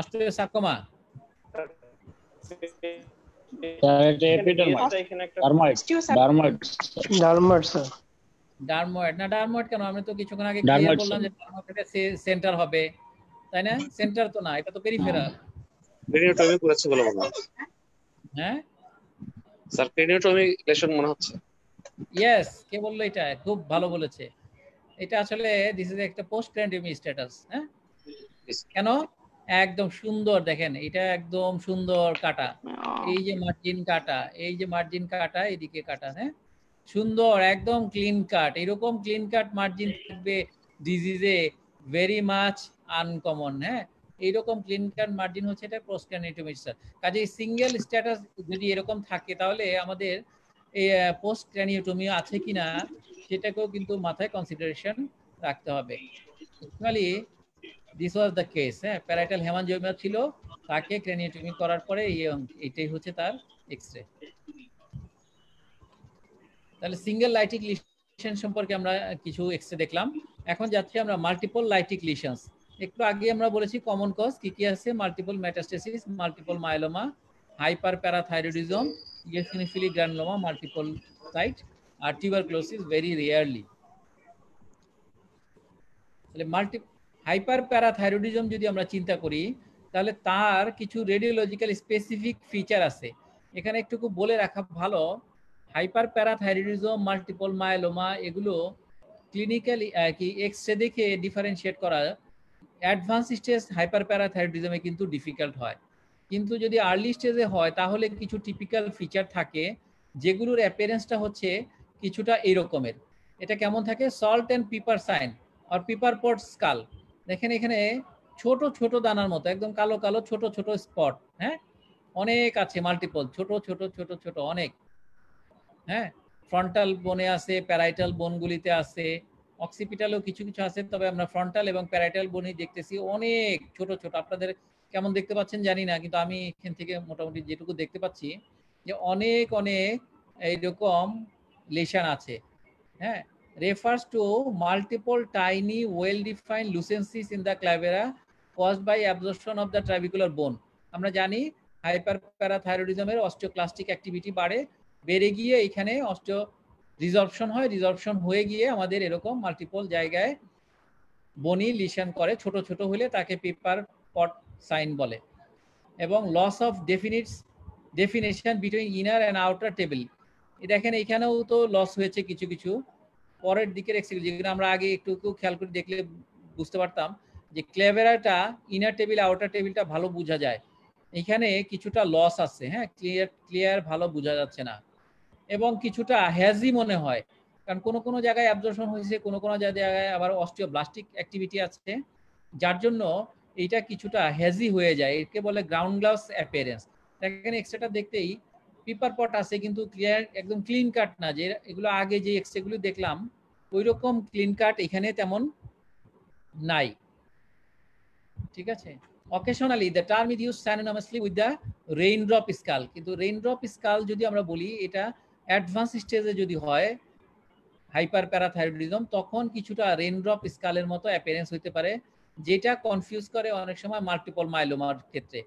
osteosarcoma, dermoid না, ডার্ময়েড কেন? আমি তো কিছুক্ষণ আগে ক্লিয়ার বললাম যে ডার্ময়েড সেন্টার হবে, তাই না? সেন্টার তো না, এটা তো পেরিফেরাল। ক্রেনিওটমি করেছে বলে মনে হয়। হ্যাঁ স্যার, ক্রেনিওটমি লেশন মনে হচ্ছে। ইয়েস, কে বললো? এটা খুব ভালো বলেছে। এটা আসলে দিস ইজ একটা পোস্ট ক্রেনিওটমি স্ট্যাটাস। হ্যাঁ, কেন? একদম সুন্দর, দেখেন এটা একদম সুন্দর কাটা, এই যে মার্জিন কাটা, এই যে মার্জিন কাটা, এদিকে কাটা। হ্যাঁ, সুন্দর একদম ক্লিন কাট। এরকম ক্লিন কাট মার্জিন থাকবে ডিজিজে ভেরি মাচ আনকমন। হ্যাঁ, এইরকম ক্লিন কাট মার্জিন হচ্ছে এটা পোস্ট ক্রেনিওটমি স্ট্যাটাস। কাজে সিঙ্গেল স্ট্যাটাস যদি এরকম থাকে তাহলে আমাদের এই পোস্ট ক্রেনিওটমি আছে কিনা সেটাকেও কিন্তু মাথায় কনসিডারেশন রাখতে হবে। Actually this was the case. হ্যাঁ, প্যারাইটাল হেমানজিওমা ছিল, তাকে ক্রেনিওটমি করার পরে এইটাই হচ্ছে তার এক্স-রে। তাহলে সিঙ্গেল লাইটিক লিশন সম্পর্কে আমরা কিছু এক্স-রে দেখলাম। এখন যাচ্ছি আমরা মাল্টিপল লাইটিক লিশনস। একটু আগে আমরা বলেছি কমন কজ কি কি আছে: multiple metastasis, multiple myeloma, hyperparathyroidism, eosinophilic granuloma multiple site, আর টিউবারকুলোসিস ভেরি রেয়ারলি। তাহলে হাইপার প্যারাথাইরয়েডিজম যদি আমরা চিন্তা করি তাহলে তার কিছু রেডিওলজিক্যাল স্পেসিফিক ফিচার আছে। এখানে একটু বলে রাখা ভালো, হাইপার প্যারাথাইরয়েডিজম, মাল্টিপল মায়োলোমা এগুলো ক্লিনিক্যালি কি এক্স-রে দেখে ডিফারেন্সিয়েট করা অ্যাডভান্স স্টেজ হাইপার প্যারাথাইরয়েডিজমে কিন্তু ডিফিকাল্ট হয়। কিন্তু যদি আর্লি স্টেজে হয় তাহলে কিছু টিপিক্যাল ফিচার থাকে যেগুলোর অ্যাপিয়ারেন্সটা হচ্ছে কিছুটা এই রকমের। এটা কেমন থাকে? সল্ট অ্যান্ড পিপার সাইন আর পিপার পট স্কাল। দেখেন এখানে ছোট ছোট দানার মতো একদম কালো কালো ছোট ছোট স্পট। হ্যাঁ, অনেক আছে, মাল্টিপল ছোট ছোট ছোট ছোট অনেক। হ্যাঁ, ফ্রন্টাল বোনে আছে, প্যারাইটাল বোনগুলিতে আছে, অক্সিপিটালেও কিছু কিছু আছে, তবে আমরা ফ্রন্টাল এবং প্যারাইটাল বোনই দেখতেছি অনেক ছোট ছোট। আপনাদের কেমন দেখতে পাচ্ছেন জানি না, কিন্তু আমি এখান থেকে মোটামুটি যেটুকু দেখতে পাচ্ছি যে অনেক অনেক এইরকম লেশন আছে। হ্যাঁ, refers to multiple tiny well defined lucencies in the clavera caused by absorption of the trabecular bone. আমরা জানি হাইপার প্যারাথাইরয়েডিজমের অস্টিওক্লাস্টিক অ্যাক্টিভিটি বাড়ে, বেড়ে গিয়ে এখানে অস্টিও রিজর্পশন হয়, রিজর্পশন হয়ে গিয়ে আমাদের এরকম মাল্টিপল জায়গায় বনি লিশন করে, ছোট ছোট হলে তাকে পেপার পট সাইন বলে। এবং loss of definition between inner and outer table, দেখেন এখানেও তো লস হয়েছে কিছু কিছু। পরের দিকের এক্সিকিউটিভ যেগুলো আমরা আগে একটু খেয়াল করে দেখলে বুঝতে পারতাম যে ক্লেভেরাটা ইনার টেবিল আউটার টেবিলটা ভালো বোঝা যায়, এখানে কিছুটা লস আছে। হ্যাঁ, ক্লিয়ার ভালো বোঝা যাচ্ছে না এবং কিছুটা হ্যাজি মনে হয়, কারণ কোনো কোনো জায়গায় অ্যাবজর্পশন হয়েছে, কোনো কোনো জায়গায় আবার অস্টিওব্লাস্টিক অ্যাক্টিভিটি আছে, যার জন্য এইটা কিছুটা হ্যাজি হয়ে যায়। একে বলে গ্রাউন্ড গ্লাস অ্যাপিয়ারেন্স। দেখেন এক্সরেটা দেখতেই পিপার পট আছে কিন্তু ক্লিয়ার একদম ক্লিন কাট না, যে এগুলো আগে যে এক্সরেগুলো দেখলাম ওই রকম ক্লিন কাট এখানে তেমন নাই। ঠিক আছে, occasionally the term is used synonymously with the raindrop skull. কিন্তু রেইনড্রপ স্কাল যদি আমরা বলি এটা অ্যাডভান্স স্টেজে যদি হয় হাইপার প্যারাথাইরয়েডিজম, তখন কিছুটা রেইনড্রপ স্কালের মতো অ্যাপিয়ারেন্স হতে পারে, যেটা কনফিউজ করে অনেক সময় মাল্টিপল মাইলোমার ক্ষেত্রে।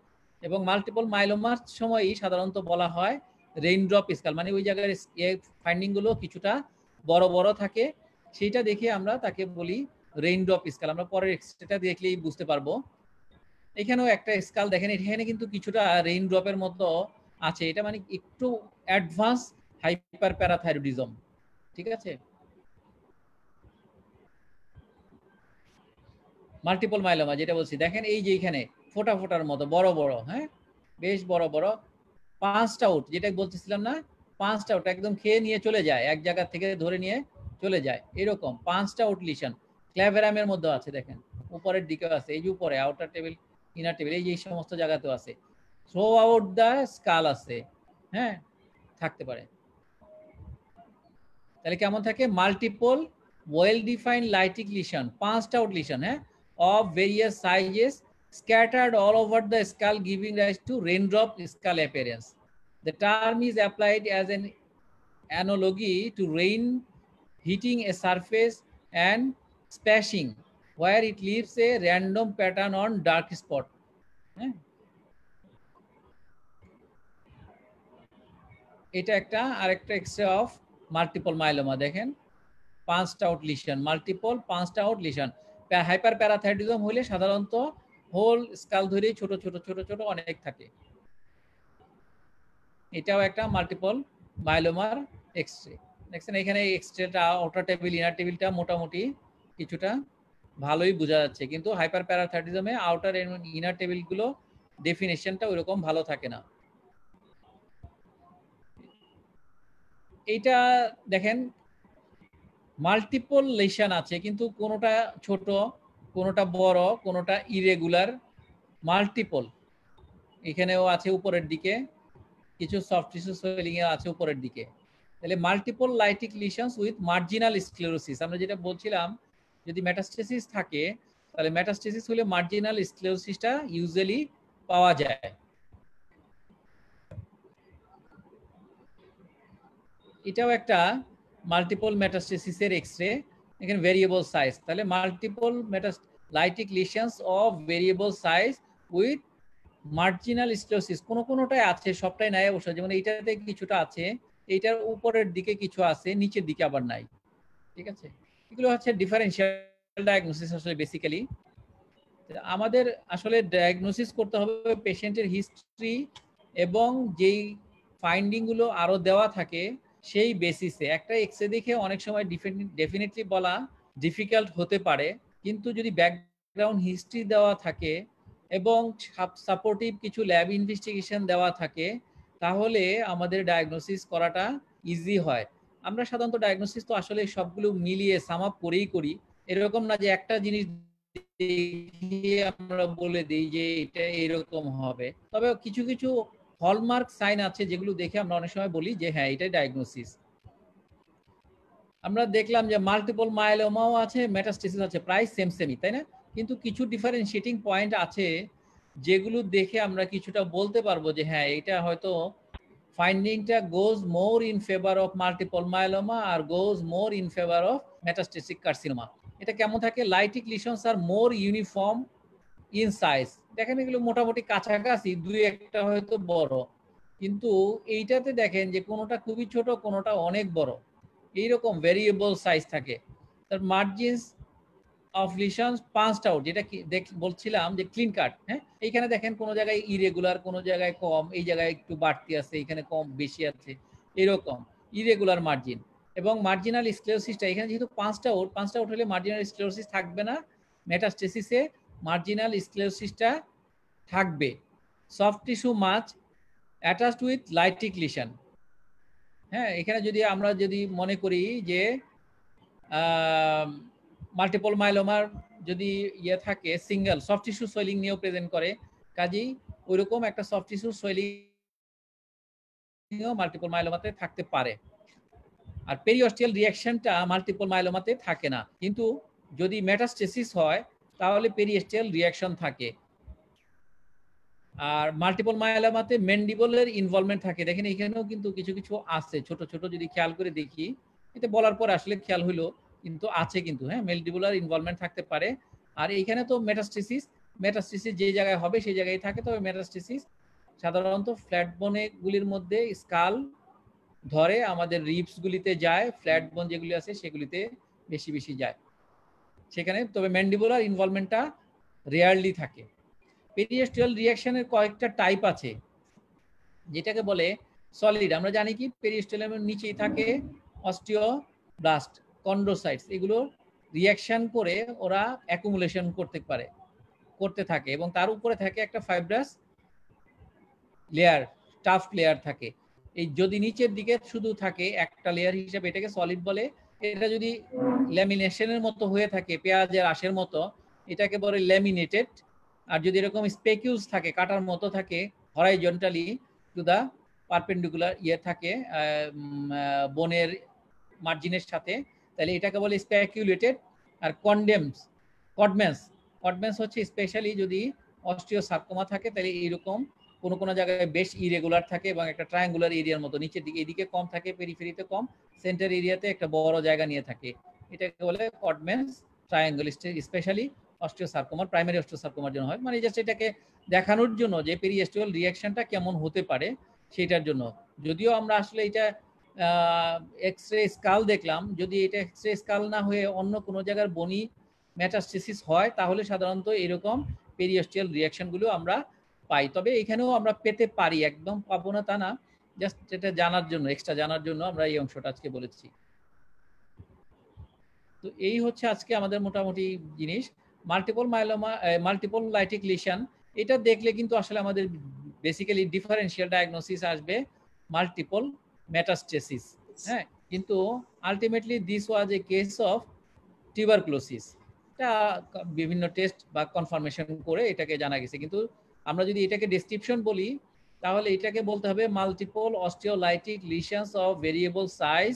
এবং মাল্টিপল মাইলোমার সময়ই সাধারণত বলা হয় রেইনড্রপ স্কেল, মানে ওই জায়গার ফাইন্ডিং গুলো কিছুটা বড় বড় থাকে, সেইটা দেখে আমরা তাকে বলি রেইনড্রপ স্কেল। আমরা পরের এক্সট্রাটা দেখলেই বুঝতে পারবো। এখানেও একটা স্কেল দেখেন, এখানে কিন্তু কিছুটা রেইনড্রপের মতো আছে, এটা মানে একটু অ্যাডভান্স হাইপার প্যারাথাইরয়েডিজম। ঠিক আছে, মাল্টিপল মাইলোমা যেটা বলছি, দেখেন এই যে এখানে ফোটা ফোটার মতো বড় বড়, হ্যাঁ বেশ বড় বড়, পাঁচটা আউট যেটা বলতেছিলাম না, পাঁচটা আউট একদম খেয়ে নিয়ে চলে যায়, এক জায়গা থেকে ধরে নিয়ে চলে যায়, এরকম পাঁচটা আউট লিশন ক্ল্যাভেরামের মধ্যে আছে। দেখেন উপরের দিকেও আছে, এই যে উপরে আউটার টেবিল ইনার টেবিল, এই যে সমস্ত জায়গাতেও আছে। থ্রো আউট দ্য স্কাল আছে, হ্যাঁ থাকতে পারে। তাহলে কেমন থাকে? Multiple well defined lytic lesion, পাঁচটা আউট লিশন, হ্যাঁ, of various sizes scattered all over the skull, giving rise to raindrop skull appearance. The term is applied as an analogy to rain hitting a surface and splashing, where it leaves a random pattern on dark spot. এটা একটা আরেকটা extra of multiple myeloma. দেখেন পাঁচটা out lesion, multiple পাঁচটা out lesion. Hyper parathyroidism হলে সাধারণত whole skull ধরে ছোট ছোট ছোট ছোট অনেক থাকে। এটাও একটা মাল্টিপল মাইলোমার এক্সরে। দেখছেন এখানে এক্সরেটা আউটার টেবিল ইনার টেবিলটা মোটামুটি কিছুটা ভালোই বোঝা যাচ্ছে, কিন্তু হাইপার প্যারাথাইরয়েডিজমে আউটার এবং ইনার টেবিলগুলো ডেফিনেশনটা ওইরকম ভালো থাকে না। এইটা দেখেন মাল্টিপল লেশন আছে, কিন্তু কোনোটা ছোট, কোনোটা বড়, কোনোটা ইরেগুলার, মাল্টিপল। এখানেও আছে উপরের দিকে, কিছু সফট টিস্যু সোয়েলিং এ আছে উপরের দিকে। তাহলে multiple lytic লিশনস with marginal sclerosis, আমরা যেটা বলছিলাম যদি মেটাস্টেসিস থাকে, তাহলে মেটাস্টেসিস হলে মার্জিনাল স্ক্লেরোসিসটা ইউজুয়ালি পাওয়া যায়। এটাও একটা মাল্টিপল মেটাস্টেসিসের এক্সরে। এখানে ভেরিয়েবল সাইজ, তাহলে multiple lytic লিশনস of variable size with marginal sclerosis, কোনোটাই আছে, সবটাই নাই অবশ্য। যেমন এইটাতে কিছুটা আছে, এইটার উপরের দিকে কিছু আছে, নিচের দিকে আবার নাই। ঠিক আছে, এগুলো হচ্ছে ডিফারেনশিয়াল ডায়াগনোসিস। আসলে বেসিক্যালি আমাদের আসলে ডায়াগনোসিস করতে হবে পেশেন্টের হিস্ট্রি এবং যেই ফাইন্ডিং গুলো আরো দেওয়া থাকে সেই বেসিসে। একটা এক্সরে দেখে অনেক সময় ডেফিনেটলি বলা ডিফিকাল্ট হতে পারে, কিন্তু যদি ব্যাকগ্রাউন্ড হিস্ট্রি দেওয়া থাকে এবং সাপোর্টিভ কিছু ল্যাব ইনভেস্টিগেশন দেওয়া থাকে, তাহলে আমাদের ডায়াগনোসিস করাটা ইজি হয়। আমরা সাধারণত ডায়াগনোসিস তো আসলে সবগুলো মিলিয়ে সাম আপ করেই করি, এরকম না যে একটা জিনিস আমরা বলে দিই যে এটা এরকম হবে। তবে কিছু কিছু হলমার্ক সাইন আছে যেগুলো দেখে আমরা অনেক সময় বলি যে হ্যাঁ এটাই ডায়াগনোসিস। আমরা দেখলাম যে মাল্টিপল মাইলোমাও আছে, মেটাস্টেসিস আছে, প্রায় সেমই, তাই না? কিন্তু কিছু ডিফারেন্সিয়েটিং পয়েন্ট আছে যেগুলো দেখে আমরা কিছুটা বলতে পারবো যে হ্যাঁ এটা হয়তো ফাইন্ডিংটা goes more in favour of multiple myeloma আর goes more in favour of metastatic carcinoma. এটা কেমন থাকে? Lytic lesions are more uniform in size. দেখেন এগুলো মোটামুটি কাছাকাছি, দুই একটা হয়তো বড়, কিন্তু এইটাতে দেখেন যে কোনোটা খুবই ছোট, কোনোটা অনেক বড়, এইরকম ভেরিয়েবল সাইজ থাকে। তার মার্জিনস অফ লিশনস পাঁচটা আউট, যেটা বলছিলাম যে ক্লিন কাট। হ্যাঁ, এইখানে দেখেন কোনো জায়গায় ইরেগুলার, কোনো জায়গায় কম, এই জায়গায় একটু বাড়তি আছে, এখানে কম বেশি আছে, এরকম ইরেগুলার মার্জিন। এবং মার্জিনাল স্ক্লেরোসিসটা এখানে যেহেতু পাঁচটা আউট হলে মার্জিনাল স্ক্লেরোসিস থাকবে না, মেটাস্টেসিসে মার্জিনাল স্ক্লেরোসিসটা থাকবে। Soft tissue mass attached with lytic lesion. হ্যাঁ, এখানে যদি আমরা মনে করি যে মাল্টিপল মাইলোমার যদি ইয়ে থাকে, সিঙ্গেল সফট টিস্যু সোয়েলিং নিয়েও প্রেজেন্ট করে, কাজেই ওইরকম একটা সফট টিস্যু সোয়েলিং মাল্টিপল মাইলোমাতে থাকতে পারে। আর পেরিঅস্টিয়াল রিঅ্যাকশনটা মাল্টিপল মাইলোমাতে থাকে না, কিন্তু যদি মেটাস্টেসিস হয় তাহলে পেরিঅস্টিয়াল রিঅ্যাকশন থাকে। আর মাল্টিপল মাইলোমাতে ম্যান্ডিবলের ইনভলভমেন্ট থাকে। দেখেন এখানেও কিন্তু কিছু কিছু আছে ছোট ছোট, যদি খেয়াল করে দেখি, এটা বলার পর আসলে খেয়াল হইলো, কিন্তু আছে কিন্তু, হ্যাঁ ম্যান্ডিবুলার ইনভলভমেন্ট থাকতে পারে। আর এইখানে তো মেটাস্টেসিস যে জায়গায় হবে সেই জায়গায় থাকে, তবে মেটাস্টেসিস সাধারণত ফ্ল্যাট বোনে গুলির মধ্যে স্কাল ধরে আমাদের রিবস গুলিতে যায়, ফ্ল্যাট বোন যেগুলি আছে সেগুলিতে বেশি বেশি যায় সেখানে, তবে ম্যান্ডিবুলার ইনভলভমেন্টটা রেয়ারলি থাকে। পেরিওস্টিয়াল রিঅ্যাকশনের কয়েকটা টাইপ আছে, যেটাকে বলে সলিড। আমরা জানি কি পেরিওস্টিয়ালের নিচেই থাকে অস্টিওব্লাস্ট, কন্ড্রোসাইটস, এগুলো রিঅ্যাকশন করে ওরা অ্যাকুমুলেশন করতে থাকে এবং তার উপরে থাকে একটা ফাইব্রাস লেয়ার, টাফ লেয়ার থাকে। এই যদি নিচের দিকে শুধু থাকে একটা লেয়ার হিসেবে এটাকে সলিড বলে। এটা যদি ল্যামিনেশনের মতো হয়ে থাকে, পেঁয়াজের আঁশের মতো, এটাকে বলে ল্যামিনেটেড। আর যদি এরকম স্পেকিউলস থাকে, কাটার মতো থাকে হরাইজন্টালি টু দা পারপেন্ডিকুলার থাকে বোনের মার্জিনের সাথে, তাহলে এটাকে বলে স্পেকিউলেটেড। আর কডম্যান্স হচ্ছে স্পেশালি যদি অস্টিওসার্কোমা থাকে, তাহলে এইরকম কোনো জায়গায় বেশ ইরেগুলার থাকে এবং একটা ট্রায়াঙ্গুলার এরিয়ার মতো, নিচের দিকে এদিকে কম থাকে, পেরিফেরিতে কম, সেন্টার এরিয়াতে একটা বড় জায়গা নিয়ে থাকে। এটাকে বলে কডম্যান্স ট্রায়াঙ্গল, স্পেশালি অস্টিওসার্কোমার, প্রাইমারি অস্টিওসার্কোমার জন্য হয়। মানে জাস্ট এটাকে দেখানোর জন্য যে পেরিওস্টিয়াল রিঅ্যাকশনটা কেমন হতে পারে সেটার জন্য। যদিও আমরা আসলে এটা এক্সরে স্কাল দেখলাম, যদি এটা এক্সরে স্কাল না হয়ে অন্য কোনো জায়গার বনি মেটাস্টেসিস হয় তাহলে সাধারণত এরকম পেরিওস্টিয়াল রিঅ্যাকশনগুলো আমরা পাই। তবে এখানেও আমরা পেতে পারি, একদম পাবো না তা না, জাস্ট এটা জানার জন্য, এক্সট্রা জানার জন্য আমরা এই অংশটা আজকে বলেছি। তো এই হচ্ছে আজকে আমাদের মোটামুটি জিনিস। Multiple myeloma, multiple lytic lesion, এটা দেখলে কিন্তু আসলে আমাদের বেসিক্যালি ডিফারেন্সিয়াল ডায়াগনোসিস আসবে মাল্টিপল মেটাস্টেসিস। হ্যাঁ, কিন্তু ultimately this was A case of tuberculosis. এটা বিভিন্ন টেস্ট বা কনফার্মেশন করে এটাকে জানা গেছে, কিন্তু আমরা যদি এটাকে ডেসক্রিপশন বলি তাহলে এটাকে বলতে হবে multiple osteolytic lesions of variable size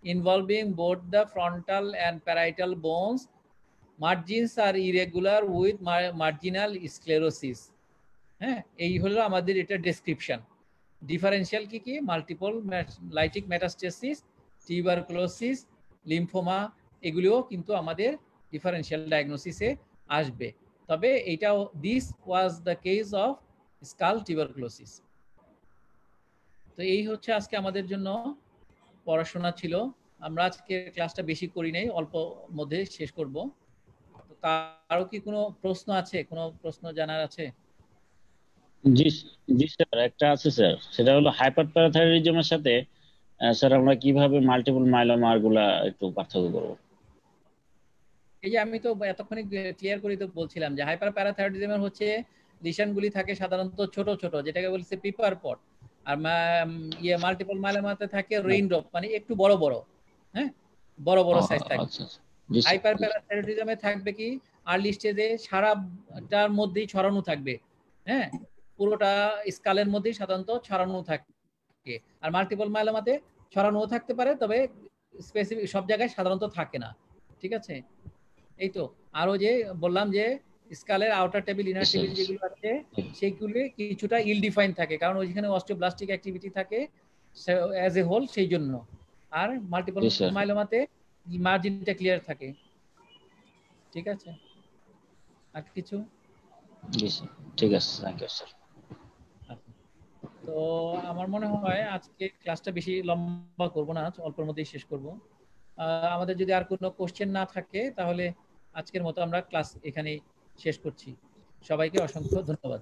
involving both the frontal and parietal bones. Margins are irregular with marginal sclerosis. হ্যাঁ, এই হলো আমাদের এটা ডেসক্রিপশন। ডিফারেন্সিয়াল কি কি? Multiple lytic metastasis, tuberculosis, lymphoma, এগুলিও কিন্তু আমাদের ডিফারেন্সিয়াল ডায়াগনোসিসে আসবে। তবে এটাও this was the case of skull tuberculosis. তো এই হচ্ছে আজকে আমাদের জন্য পড়াশোনা ছিল। আমরা আজকে ক্লাসটা বেশি করি নাই, অল্প মধ্যে শেষ করব। তো কারো কি কোনো প্রশ্ন আছে, কোনো প্রশ্ন জানার আছে? জি জি স্যার, একটা আছে স্যার, সেটা হলো হাইপারপ্যারাথাইরয়েডিজমের সাথে স্যার আমরা কিভাবে মাল্টিপল মাইলোমার গুলা একটু পার্থক্য করব? এই যে আমি তো এতক্ষণে ক্লিয়ার করে তো বলছিলাম যে হাইপারপ্যারাথাইরয়েডিজমের হচ্ছে লিশনগুলি থাকে সাধারণত ছোট ছোট, যেটাকে বলছে পেপার পট। আর মাল্টিপল মাইলোমাতে থাকে রেইনড্রপ, মানে একটু বড় বড়, হ্যাঁ, বড় বড় সাইজ থাকে। আচ্ছা আচ্ছা, জি স্যার। হাইপারপ্যারাথাইরয়েডিজমে থাকবে কি আর্লি স্টেজে সারাটার মধ্যেই ছড়ানো থাকবে, হ্যাঁ, পুরোটা স্কালের মধ্যেই সাধারণত ছড়ানো থাকে। আর মাল্টিপল মাইলোমাতে ছড়ানোও থাকতে পারে, তবে স্পেসিফিক সব জায়গায় সাধারণত থাকে না। ঠিক আছে, এই তো। আরো যে বললাম যে স্কালের আউটার টেবিল, ইনার টেবিল যেগুলো আছে সেগুলো কিছুটা ইল ডিফাইন থাকে, কারণ ওইখানে অস্টিওব্লাস্টিক অ্যাক্টিভিটি থাকে অ্যাজ এ হোল, সেই জন্য। আর মাল্টিপল মাইলোমাতে মার্জিনটা ক্লিয়ার থাকে। ঠিক আছে, আর কিছু? জি স্যার, ঠিক আছে, থ্যাংক ইউ স্যার। তো আমার মনে হয় আজকে ক্লাসটা বেশি লম্বা করব না, অল্পের মধ্যেই শেষ করব। আমাদের যদি আর কোনো কোশ্চেন না থাকে তাহলে আজকের মতো আমরা ক্লাস এখানেই শেষ করছি। সবাইকে অসংখ্য ধন্যবাদ।